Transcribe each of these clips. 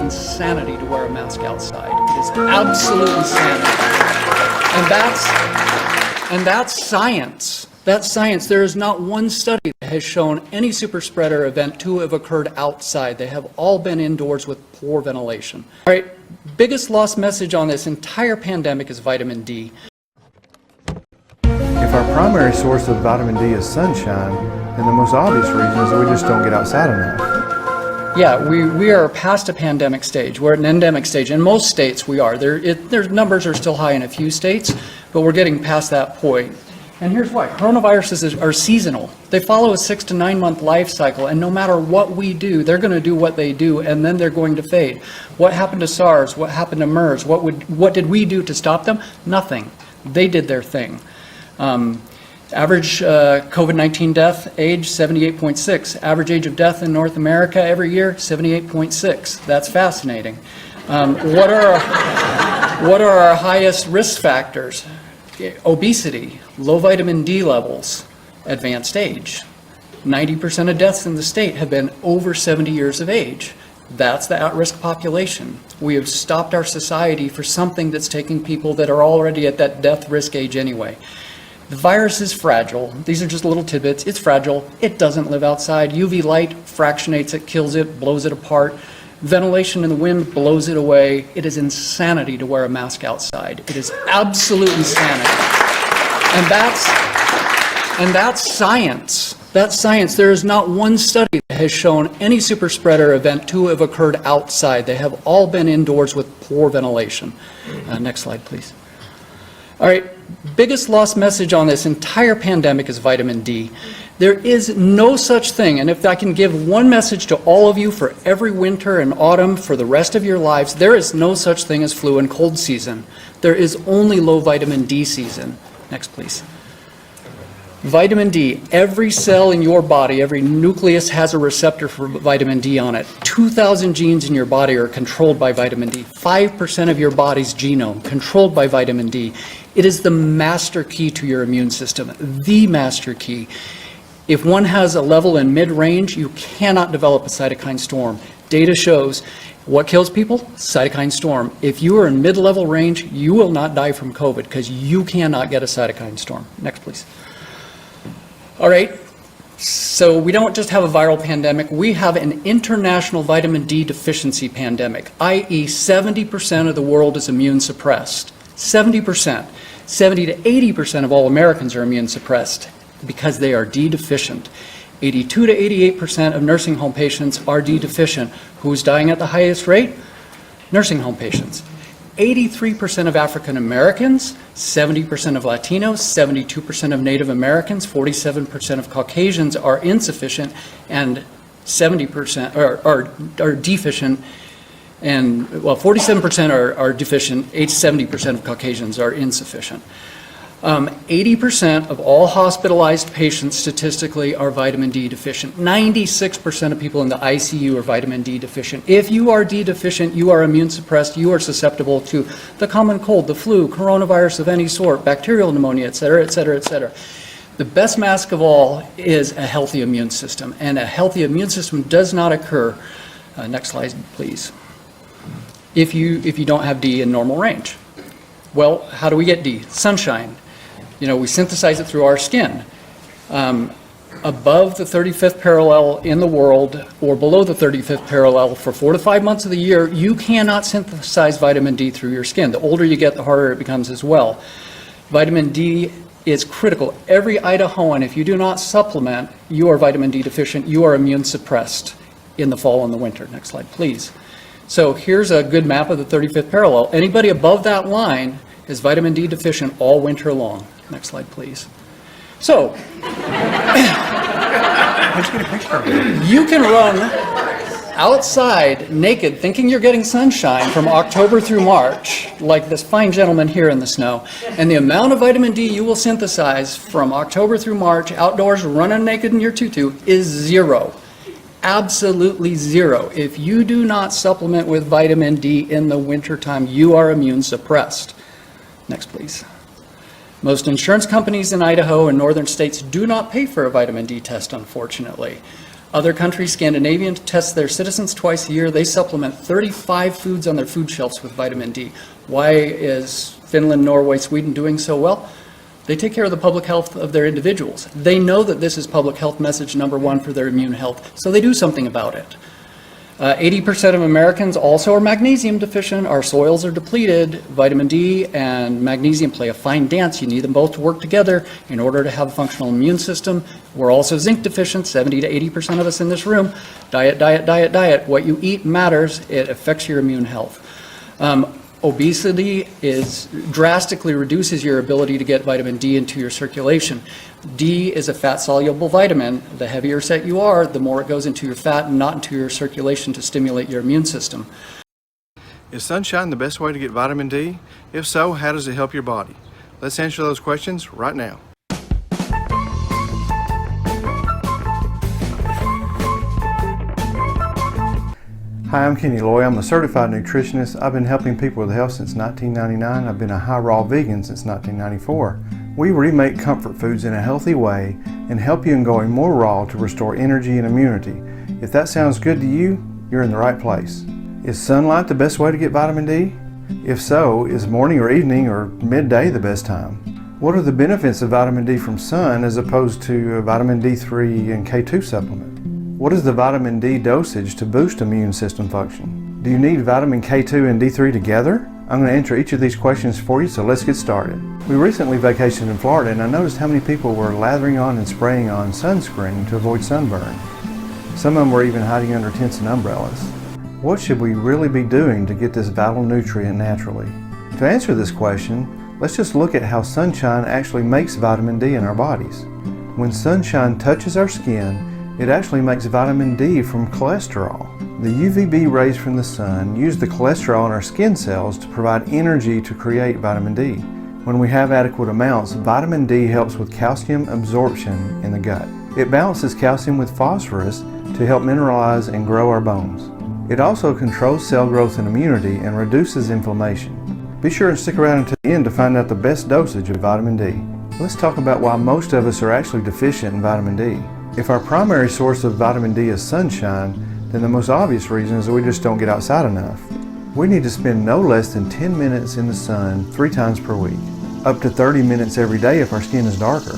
insanity to wear a mask outside. It is absolute insanity. And that's science. That's science. There is not one study that has shown any super spreader event to have occurred outside. They have all been indoors with poor ventilation. All right, biggest lost message on this entire pandemic is vitamin D. If our primary source of vitamin D is sunshine, then the most obvious reason is we just don't get outside enough. Yeah, we are past a pandemic stage. We're at an endemic stage. In most states we are. Their numbers are still high in a few states, but we're getting past that point. And here's why. Coronaviruses are seasonal. They follow a 6 to 9 month life cycle, and no matter what we do, they're going to do what they do, and then they're going to fade. What happened to SARS? What happened to MERS? What did we do to stop them? Nothing. They did their thing. Average COVID-19 death age, 78.6. Average age of death in North America every year, 78.6. That's fascinating. What are our highest risk factors? Obesity, low vitamin D levels, advanced age. 90% of deaths in the state have been over 70 years of age. That's the at-risk population. We have stopped our society for something that's taking people that are already at that death risk age anyway. The virus is fragile. These are just little tidbits. It's fragile. It doesn't live outside. UV light fractionates it, kills it, blows it apart. Ventilation in the wind blows it away. It is insanity to wear a mask outside. It is absolute insanity. And that's science. That's science. There is not one study that has shown any super spreader event to have occurred outside. They have all been indoors with poor ventilation. Next slide, please. All right, biggest lost message on this entire pandemic is vitamin D. There is no such thing, and if I can give one message to all of you for every winter and autumn for the rest of your lives, there is no such thing as flu and cold season. There is only low vitamin D season. Next, please. Vitamin D, every cell in your body, every nucleus has a receptor for vitamin D on it. 2,000 genes in your body are controlled by vitamin D. 5% of your body's genome controlled by vitamin D. It is the master key to your immune system, the master key. If one has a level in mid-range, you cannot develop a cytokine storm. Data shows what kills people? Cytokine storm. If you are in mid-level range, you will not die from COVID because you cannot get a cytokine storm. Next, please. All right, so we don't just have a viral pandemic, we have an international vitamin D deficiency pandemic, i.e. 70% of the world is immune suppressed. 70%. 70 to 80% of all Americans are immune suppressed because they are D deficient. 82 to 88% of nursing home patients are D deficient. Who's dying at the highest rate? Nursing home patients. 83% of African Americans, 70% of Latinos, 72% of Native Americans, 47% of Caucasians are insufficient, and 70% are deficient, and well, 47% are deficient, 70% of Caucasians are insufficient. 80% of all hospitalized patients statistically are vitamin D deficient. 96% of people in the ICU are vitamin D deficient. If you are D deficient, you are immune suppressed, you are susceptible to the common cold, the flu, coronavirus of any sort, bacterial pneumonia, et cetera, et cetera, et cetera. The best mask of all is a healthy immune system, and a healthy immune system does not occur, next slide please, if you don't have D in normal range. Well, how do we get D? Sunshine. You know, we synthesize it through our skin. Above the 35th parallel in the world, or below the 35th parallel for 4 to 5 months of the year, you cannot synthesize vitamin D through your skin. The older you get, the harder it becomes as well. Vitamin D is critical. Every Idahoan, if you do not supplement, you are vitamin D deficient, you are immune suppressed in the fall and the winter. Next slide, please. So here's a good map of the 35th parallel. Anybody above that line is vitamin D deficient all winter long. Next slide, please. So, you can run outside naked thinking you're getting sunshine from October through March, like this fine gentleman here in the snow, and the amount of vitamin D you will synthesize from October through March outdoors running naked in your tutu is zero. Absolutely zero. If you do not supplement with vitamin D in the wintertime, you are immune suppressed. Next, please. Most insurance companies in Idaho and northern states do not pay for a vitamin D test, unfortunately. Other countries, Scandinavian, test their citizens twice a year. They supplement 35 foods on their food shelves with vitamin D. Why is Finland, Norway, Sweden doing so well? They take care of the public health of their individuals. They know that this is public health message number one for their immune health, so they do something about it. 80% of Americans also are magnesium deficient. Our soils are depleted. Vitamin D and magnesium play a fine dance. You need them both to work together in order to have a functional immune system. We're also zinc deficient, 70 to 80% of us in this room. Diet, diet, diet, diet. What you eat matters. It affects your immune health. Obesity drastically reduces your ability to get vitamin D into your circulation. D is a fat-soluble vitamin. The heavier set you are, the more it goes into your fat and not into your circulation to stimulate your immune system. Is sunshine the best way to get vitamin D? If so, how does it help your body? Let's answer those questions right now. Hi, I'm Kenny Loy. I'm a certified nutritionist. I've been helping people with health since 1999. I've been a high raw vegan since 1994. We remake comfort foods in a healthy way and help you in going more raw to restore energy and immunity. If that sounds good to you, you're in the right place. Is sunlight the best way to get vitamin D? If so, is morning or evening or midday the best time? What are the benefits of vitamin D from sun as opposed to a vitamin D3 and K2 supplement? What is the vitamin D dosage to boost immune system function? Do you need vitamin K2 and D3 together? I'm going to answer each of these questions for you, so let's get started. We recently vacationed in Florida and I noticed how many people were lathering on and spraying on sunscreen to avoid sunburn. Some of them were even hiding under tents and umbrellas. What should we really be doing to get this vital nutrient naturally? To answer this question, let's just look at how sunshine actually makes vitamin D in our bodies. When sunshine touches our skin, it actually makes vitamin D from cholesterol. The UVB rays from the sun use the cholesterol in our skin cells to provide energy to create vitamin D. When we have adequate amounts, vitamin D helps with calcium absorption in the gut. It balances calcium with phosphorus to help mineralize and grow our bones. It also controls cell growth and immunity and reduces inflammation. Be sure and stick around until the end to find out the best dosage of vitamin D. Let's talk about why most of us are actually deficient in vitamin D. If our primary source of vitamin D is sunshine, then the most obvious reason is that we just don't get outside enough. We need to spend no less than 10 minutes in the sun 3 times per week, up to 30 minutes every day if our skin is darker.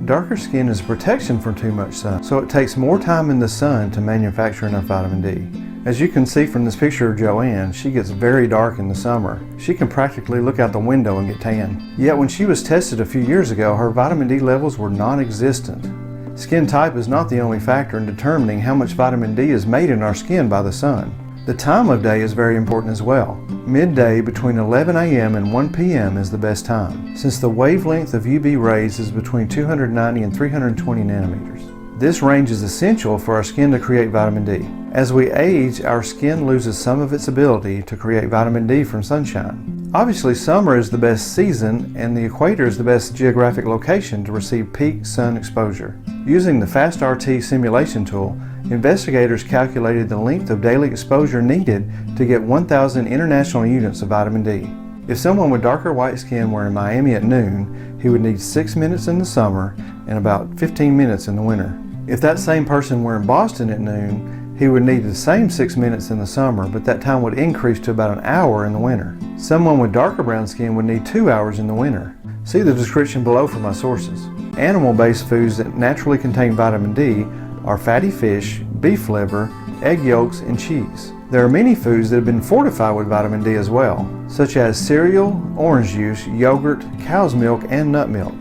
Darker skin is protection from too much sun, so it takes more time in the sun to manufacture enough vitamin D. As you can see from this picture of Joanne, she gets very dark in the summer. She can practically look out the window and get tan. Yet when she was tested a few years ago, her vitamin D levels were non-existent. Skin type is not the only factor in determining how much vitamin D is made in our skin by the sun. The time of day is very important as well. Midday between 11 a.m. and 1 p.m. is the best time, since the wavelength of UV rays is between 290 and 320 nanometers. This range is essential for our skin to create vitamin D. As we age, our skin loses some of its ability to create vitamin D from sunshine. Obviously, summer is the best season and the equator is the best geographic location to receive peak sun exposure. Using the FastRT simulation tool, investigators calculated the length of daily exposure needed to get 1,000 international units of vitamin D. If someone with darker white skin were in Miami at noon, he would need 6 minutes in the summer and about 15 minutes in the winter. If that same person were in Boston at noon, he would need the same 6 minutes in the summer, but that time would increase to about an hour in the winter. Someone with darker brown skin would need 2 hours in the winter. See the description below for my sources. Animal-based foods that naturally contain vitamin D are fatty fish, beef liver, egg yolks, and cheese. There are many foods that have been fortified with vitamin D as well, such as cereal, orange juice, yogurt, cow's milk, and nut milk.